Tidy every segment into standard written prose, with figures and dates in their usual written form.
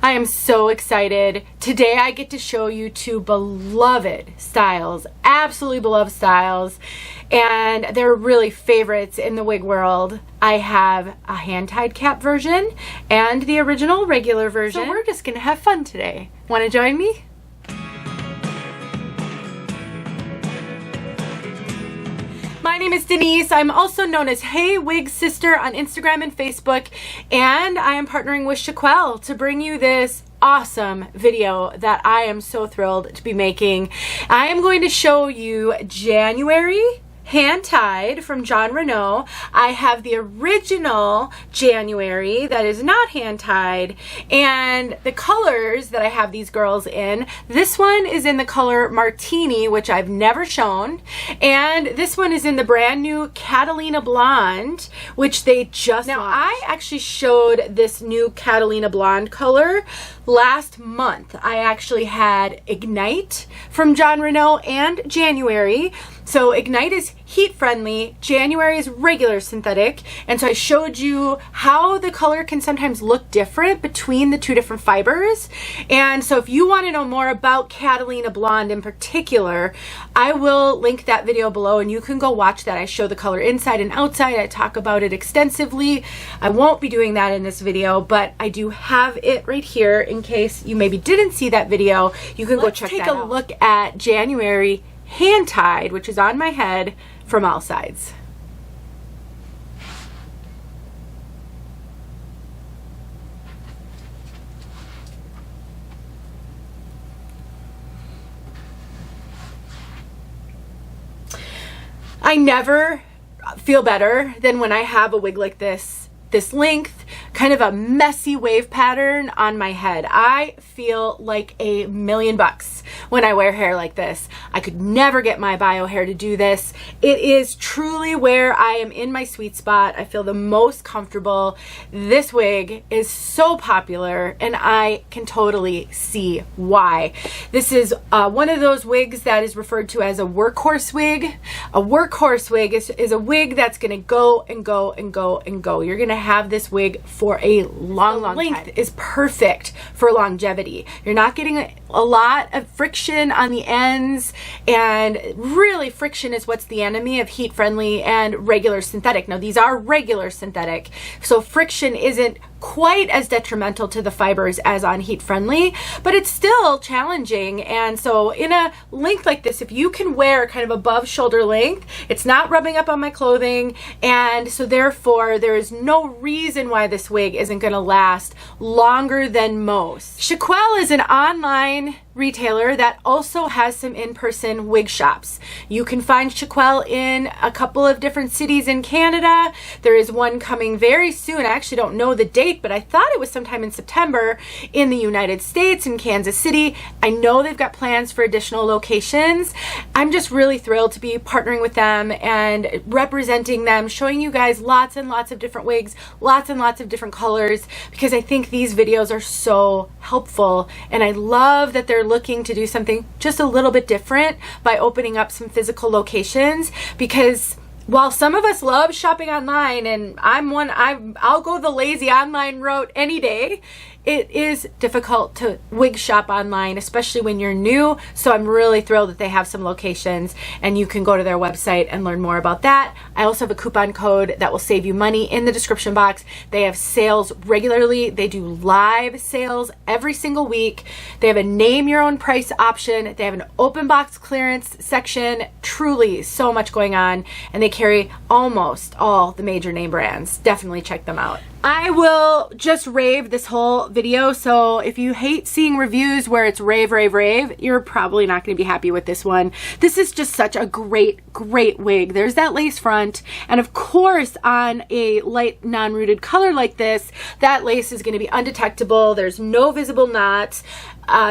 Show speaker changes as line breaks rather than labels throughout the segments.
I am so excited. Today I get to show you two beloved styles, absolutely beloved styles, and they're really favorites in the wig world. I have a hand-tied cap version and the original regular version. So we're just gonna have fun today. Want to join me? My name is Denise. I'm also known as Hey Wig Sister on Instagram and Facebook, and I am partnering with Chiquel to bring you this awesome video that I am so thrilled to be making. I am going to show you January hand-tied from John Renau. I have the original January that is not hand-tied, and the colors that I have these girls in, this one is in the color Martini, which I've never shown, and this one is in the brand new Catalina Blonde, which they just launched. I actually showed this new Catalina Blonde color last month. I actually had Ignite from John Renau and January. So Ignite is heat friendly, January is regular synthetic, and so I showed you how the color can sometimes look different between the two different fibers. And so if you want to know more about Catalina Blonde in particular, I will link that video below and you can go watch that. I show the color inside and outside. I talk about it extensively. I won't be doing that in this video, but I do have it right here in case you maybe didn't see that video. You can go check that out. Let's take a look at January hand-tied, which is on my head from all sides. I never feel better than when I have a wig like this length, kind of a messy wave pattern on my head. I feel like $1,000,000 when I wear hair like this. I could never get my bio hair to do this. It is truly where I am in my sweet spot. I feel the most comfortable. This wig is so popular and I can totally see why. This is one of those wigs that is referred to as a workhorse wig. A workhorse wig is a wig that's gonna go and go and go and go. You're gonna have this wig for a long time. Length is perfect for longevity. You're not getting a lot of friction on the ends, and really friction is what's the enemy of heat friendly and regular synthetic. Now these are regular synthetic, so friction isn't quite as detrimental to the fibers as on heat friendly, but it's still challenging. And so in a length like this, if you can wear kind of above shoulder length, it's not rubbing up on my clothing, and so therefore there is no reason why this wig isn't going to last longer than most. Chiquel is an online retailer that also has some in-person wig shops. You can find Chiquel in a couple of different cities in Canada. There is one coming very soon. I actually don't know the date, but I thought it was sometime in September in the United States, in Kansas City. I know they've got plans for additional locations. I'm just really thrilled to be partnering with them and representing them, showing you guys lots and lots of different wigs, lots and lots of different colors, because I think these videos are so helpful, and I love that they're looking to do something just a little bit different by opening up some physical locations. Because while some of us love shopping online, and I'll go the lazy online route any day, it is difficult to wig shop online, especially when you're new. So I'm really thrilled that they have some locations and you can go to their website and learn more about that. I also have a coupon code that will save you money in the description box. They have sales regularly. They do live sales every single week. They have a name your own price option. They have an open box clearance section. Truly so much going on, and they carry almost all the major name brands. Definitely check them out. I will just rave this whole video, so if you hate seeing reviews where it's rave, rave, rave, you're probably not going to be happy with this one. This is just such a great wig. There's that lace front, and of course on a light non-rooted color like this, that lace is going to be undetectable. There's no visible knots,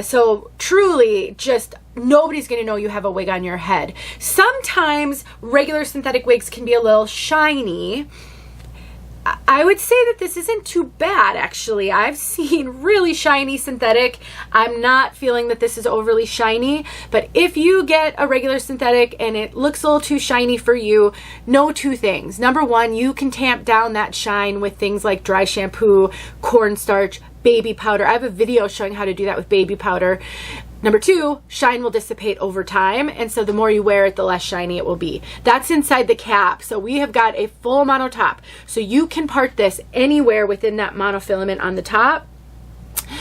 so truly just nobody's going to know you have a wig on your head. Sometimes regular synthetic wigs can be a little shiny. I would say that this isn't too bad, actually. I've seen really shiny synthetic. I'm not feeling that this is overly shiny, but if you get a regular synthetic and it looks a little too shiny for you, know two things. Number one, you can tamp down that shine with things like dry shampoo, cornstarch, baby powder. I have a video showing how to do that with baby powder. Number two, shine will dissipate over time, and so the more you wear it, the less shiny it will be. That's inside the cap. So we have got a full mono top. So you can part this anywhere within that monofilament on the top.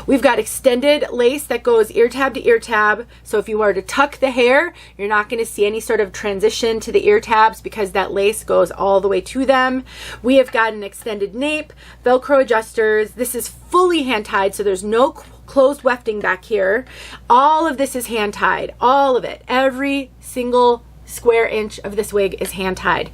We've got extended lace that goes ear tab to ear tab. So if you were to tuck the hair, you're not going to see any sort of transition to the ear tabs because that lace goes all the way to them. We have got an extended nape, Velcro adjusters. This is fully hand tied, so there's no closed wefting back here. All of this is hand tied, all of it. Every single square inch of this wig is hand tied.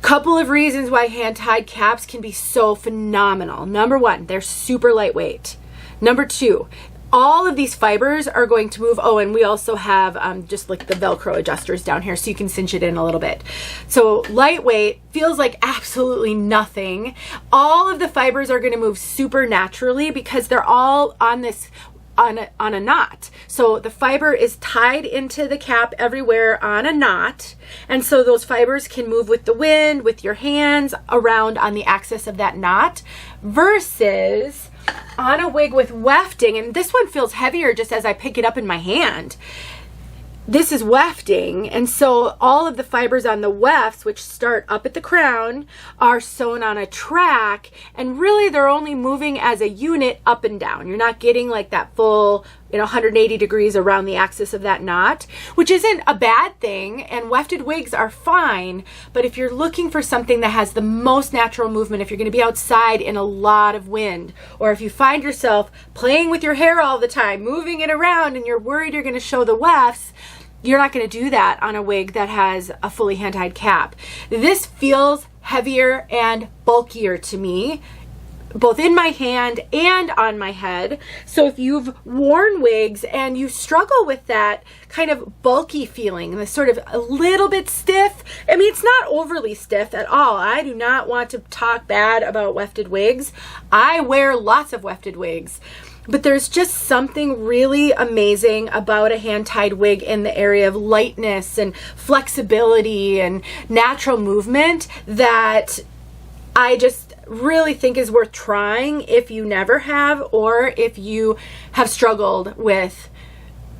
Couple of reasons why hand tied caps can be so phenomenal. Number one, they're super lightweight. Number two, all of these fibers are going to move. Oh, and we also have just like the Velcro adjusters down here so you can cinch it in a little bit. So lightweight, feels like absolutely nothing. All of the fibers are going to move super naturally because they're all on this on a knot. So the fiber is tied into the cap everywhere on a knot, and so those fibers can move with the wind, with your hands around on the axis of that knot, versus on a wig with wefting, and this one feels heavier just as I pick it up in my hand. This is wefting, and so all of the fibers on the wefts, which start up at the crown, are sewn on a track, and really they're only moving as a unit up and down. You're not getting like that full, 180 degrees around the axis of that knot, which isn't a bad thing, and wefted wigs are fine, but if you're looking for something that has the most natural movement, if you're going to be outside in a lot of wind, or if you find yourself playing with your hair all the time, moving it around, and you're worried you're going to show the wefts, you're not going to do that on a wig that has a fully hand-tied cap. This feels heavier and bulkier to me, both in my hand and on my head. So if you've worn wigs and you struggle with that kind of bulky feeling, the sort of a little bit stiff, I mean, it's not overly stiff at all. I do not want to talk bad about wefted wigs. I wear lots of wefted wigs. But there's just something really amazing about a hand-tied wig in the area of lightness and flexibility and natural movement that I just really think is worth trying if you never have, or if you have struggled with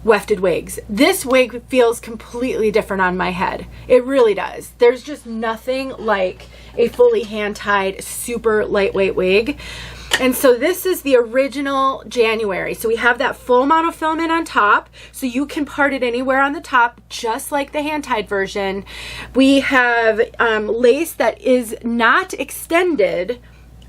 wefted wigs. This wig feels completely different on my head. It really does. There's just nothing like a fully hand-tied, super lightweight wig. And so this is the original January. So we have that full monofilament on top, so you can part it anywhere on the top, just like the hand-tied version. We have lace that is not extended.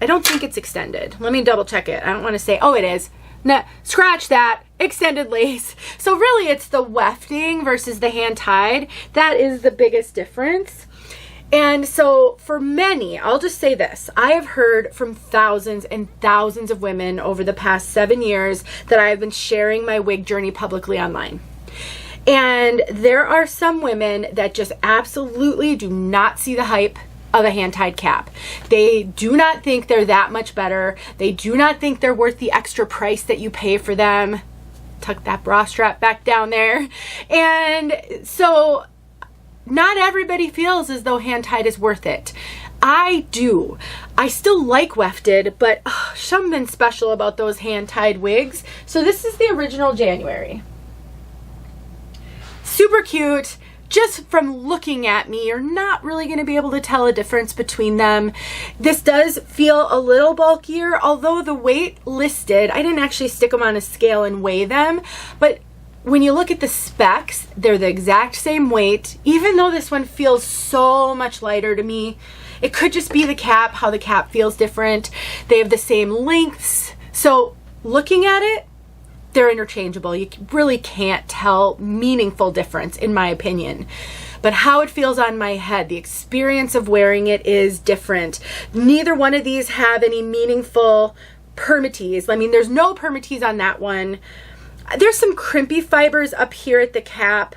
I don't think it's extended. Let me double check it. I don't want to say, oh, it is. No, scratch that. Extended lace. So really it's the wefting versus the hand-tied. That is the biggest difference. And so for many, I'll just say this, I have heard from thousands and thousands of women over the past 7 years that I have been sharing my wig journey publicly online. And there are some women that just absolutely do not see the hype of a hand-tied cap. They do not think they're that much better. They do not think they're worth the extra price that you pay for them. Tuck that bra strap back down there. And so not everybody feels as though hand-tied is worth it. I do. I still like wefted, but something special about those hand-tied wigs. So this is the original January. Super cute. Just from looking at me, you're not really going to be able to tell a difference between them. This does feel a little bulkier, although the weight listed, I didn't actually stick them on a scale and weigh them, but when you look at the specs, they're the exact same weight, even though this one feels so much lighter to me. It could just be the cap, how the cap feels different. They have the same lengths. So looking at it, they're interchangeable. You really can't tell meaningful difference, in my opinion. But how it feels on my head, the experience of wearing it is different. Neither one of these have any meaningful Permatease. I mean, there's no Permatease on that one. There's some crimpy fibers up here at the cap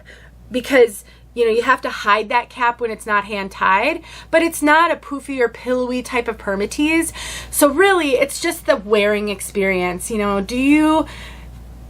because, You know, you have to hide that cap when it's not hand tied, but it's not a poofy or pillowy type of Permatease. So really, it's just the wearing experience. You know, do you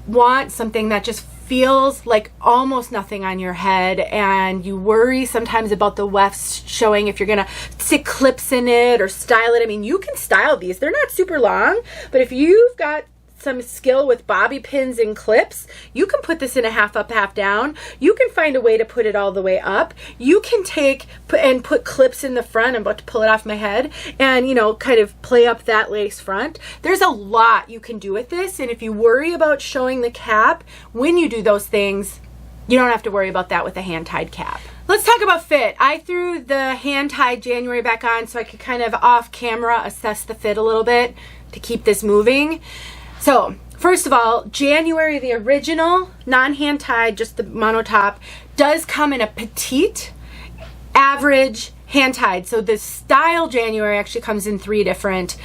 want something that just feels like almost nothing on your head, and you worry sometimes about the wefts showing if you're gonna stick clips in it or style it? I mean, you can style these. They're not super long, but if you've got some skill with bobby pins and clips, you can put this in a half up, half down. You can find a way to put it all the way up. You can put clips in the front. I'm about to pull it off my head, and, you know, kind of play up that lace front. There's a lot you can do with this, and if you worry about showing the cap when you do those things, you don't have to worry about that with a hand-tied cap. Let's talk about fit. I threw the hand-tied January back on so I could kind of off camera assess the fit a little bit to keep this moving. So first of all, January, the original, non-hand tied, just the mono top, does come in a petite, average, hand tied. So the style January actually comes in 3 different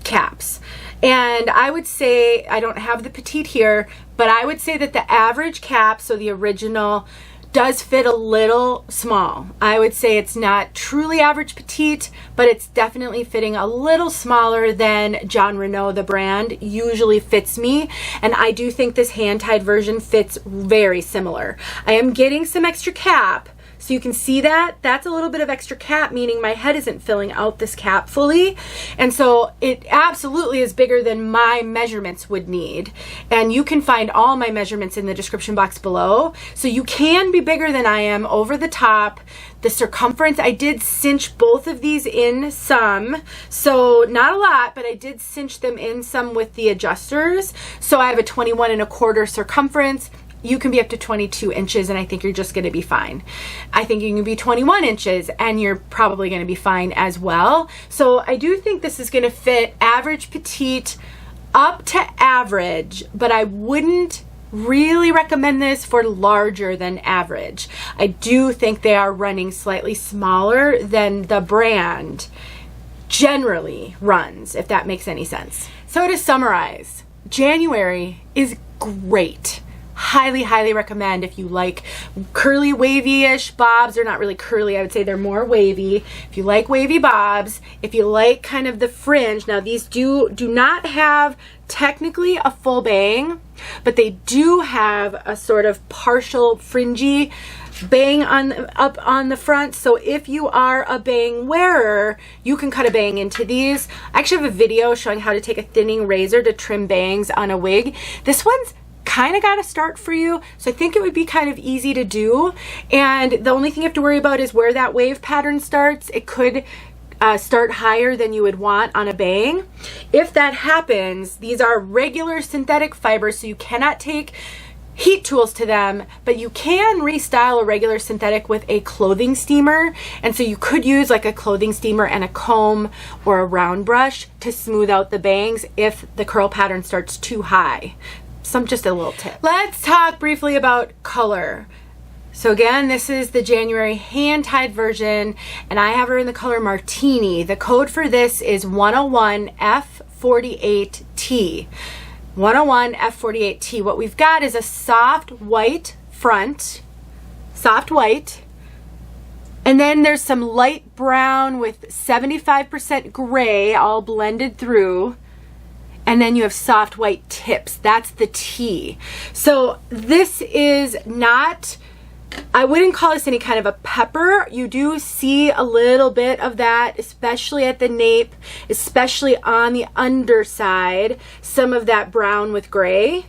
caps. And I would say, I don't have the petite here, but I would say that the average cap, so the original, does fit a little small. I would say it's not truly average petite, but it's definitely fitting a little smaller than Renau, the brand, usually fits me. And I do think this hand-tied version fits very similar. I am getting some extra cap, so you can see that. That's a little bit of extra cap, meaning my head isn't filling out this cap fully. And so it absolutely is bigger than my measurements would need. And you can find all my measurements in the description box below. So you can be bigger than I am over the top. The circumference, I did cinch both of these in some. So not a lot, but I did cinch them in some with the adjusters. So I have a 21¼ circumference. You can be up to 22 inches, and I think you're just going to be fine. I think you can be 21 inches, and you're probably going to be fine as well. So I do think this is going to fit average petite up to average, but I wouldn't really recommend this for larger than average. I do think they are running slightly smaller than the brand generally runs, if that makes any sense. So to summarize, January is great. Highly, highly recommend if you like curly, wavy-ish bobs. They're not really curly. I would say they're more wavy. If you like wavy bobs, if you like kind of the fringe. Now, these do not have technically a full bang, but they do have a sort of partial fringy bang up on the front. So if you are a bang wearer, you can cut a bang into these. I actually have a video showing how to take a thinning razor to trim bangs on a wig. This one's kind of got a start for you, so I think it would be kind of easy to do. And the only thing you have to worry about is where that wave pattern starts. It could start higher than you would want on a bang. If that happens, these are regular synthetic fibers, so you cannot take heat tools to them, but you can restyle a regular synthetic with a clothing steamer. And so you could use like a clothing steamer and a comb or a round brush to smooth out the bangs if the curl pattern starts too high. Just a little tip. Let's talk briefly about color. So again, this is the January hand-tied version, and I have her in the color Martini. The code for this is 101F48T. 101F48T. What we've got is a soft white front, soft white, and then there's some light brown with 75% gray all blended through. And then you have soft white tips. That's the T. So this is not, I wouldn't call this any kind of a pepper. You do see a little bit of that, especially at the nape, especially on the underside, some of that brown with gray,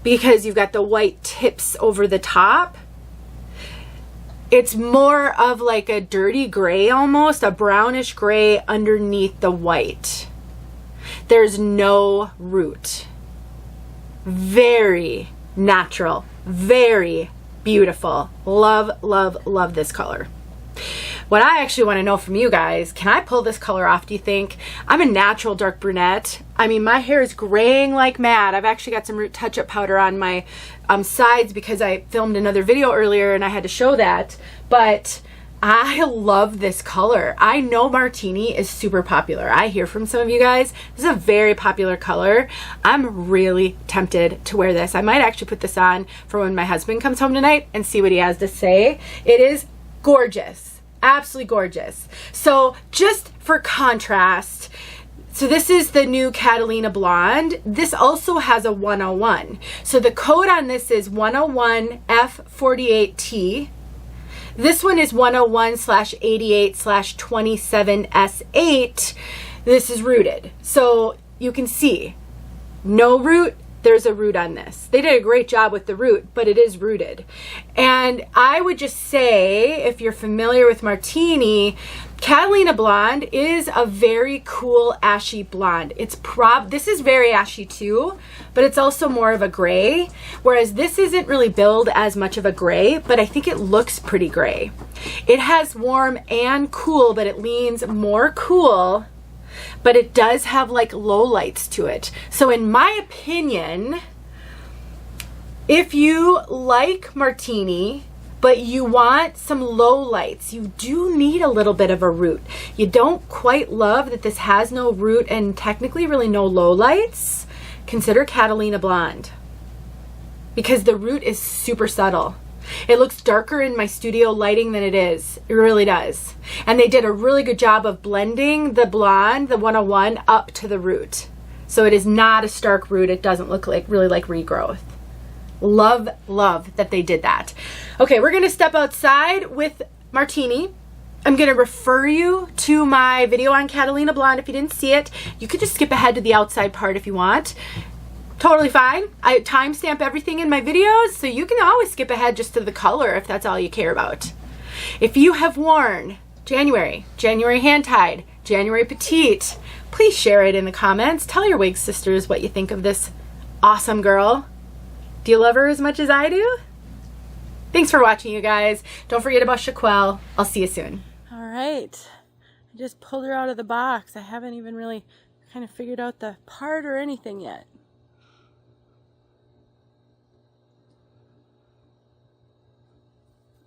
because you've got the white tips over the top. It's more of like a dirty gray almost, a brownish gray underneath the white. There's no root. Very natural, very beautiful. Love, love, love this color. What I actually want to know from you guys, can I pull this color off, do you think? I'm a natural dark brunette. I mean, my hair is graying like mad. I've actually got some root touch-up powder on my sides because I filmed another video earlier and I had to show that. But I love this color. I know Martini is super popular. I hear from some of you guys, this is a very popular color. I'm really tempted to wear this. I might actually put this on for when my husband comes home tonight and see what he has to say. It is gorgeous, absolutely gorgeous. So just for contrast, so this is the new Catalina Blonde. This also has a 101. So the code on this is 101F48T. This one is 101/88/27S8. This is rooted. So you can see no root, there's a root on this. They did a great job with the root, but it is rooted. And I would just say, if you're familiar with Martini, Catalina Blonde is a very cool ashy blonde. This is very ashy too, but it's also more of a gray, whereas this isn't really billed as much of a gray, but I think it looks pretty gray. It has warm and cool, but it leans more cool, but it does have like low lights to it. So in my opinion, if you like Martini, but you want some low lights, you do need a little bit of a root. You don't quite love that this has no root and technically really no low lights, consider Catalina Blonde, because the root is super subtle. It looks darker in my studio lighting than it is. It really does. And they did a really good job of blending the blonde, the 101, up to the root. So it is not a stark root. It doesn't look like really like regrowth. Love, love that they did that. Okay, we're gonna step outside with Martini. I'm gonna refer you to my video on Catalina Blonde if you didn't see it. You could just skip ahead to the outside part if you want. Totally fine. I timestamp everything in my videos, so you can always skip ahead just to the color if that's all you care about. If you have worn January hand-tied, January petite, please share it in the comments. Tell your wig sisters what you think of this awesome girl. Do you love her as much as I do? Thanks for watching, you guys. Don't forget about Chiquel. I'll see you soon. All right. I just pulled her out of the box. I haven't even really kind of figured out the part or anything yet.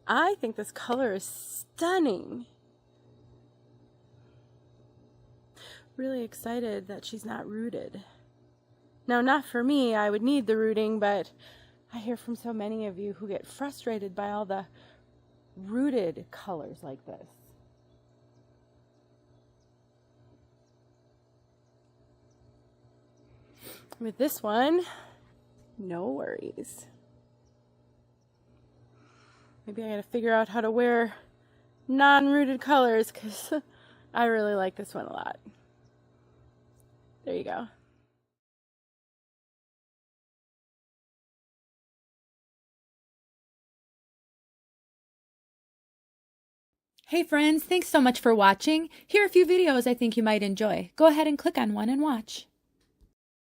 I think this color is stunning. Really excited that she's not rooted. Now, not for me, I would need the rooting, but I hear from so many of you who get frustrated by all the rooted colors like this. With this one, no worries. Maybe I gotta figure out how to wear non-rooted colors because I really like this one a lot. There you go.
Hey friends, thanks so much for watching. Here are a few videos I think you might enjoy. Go ahead and click on one and watch.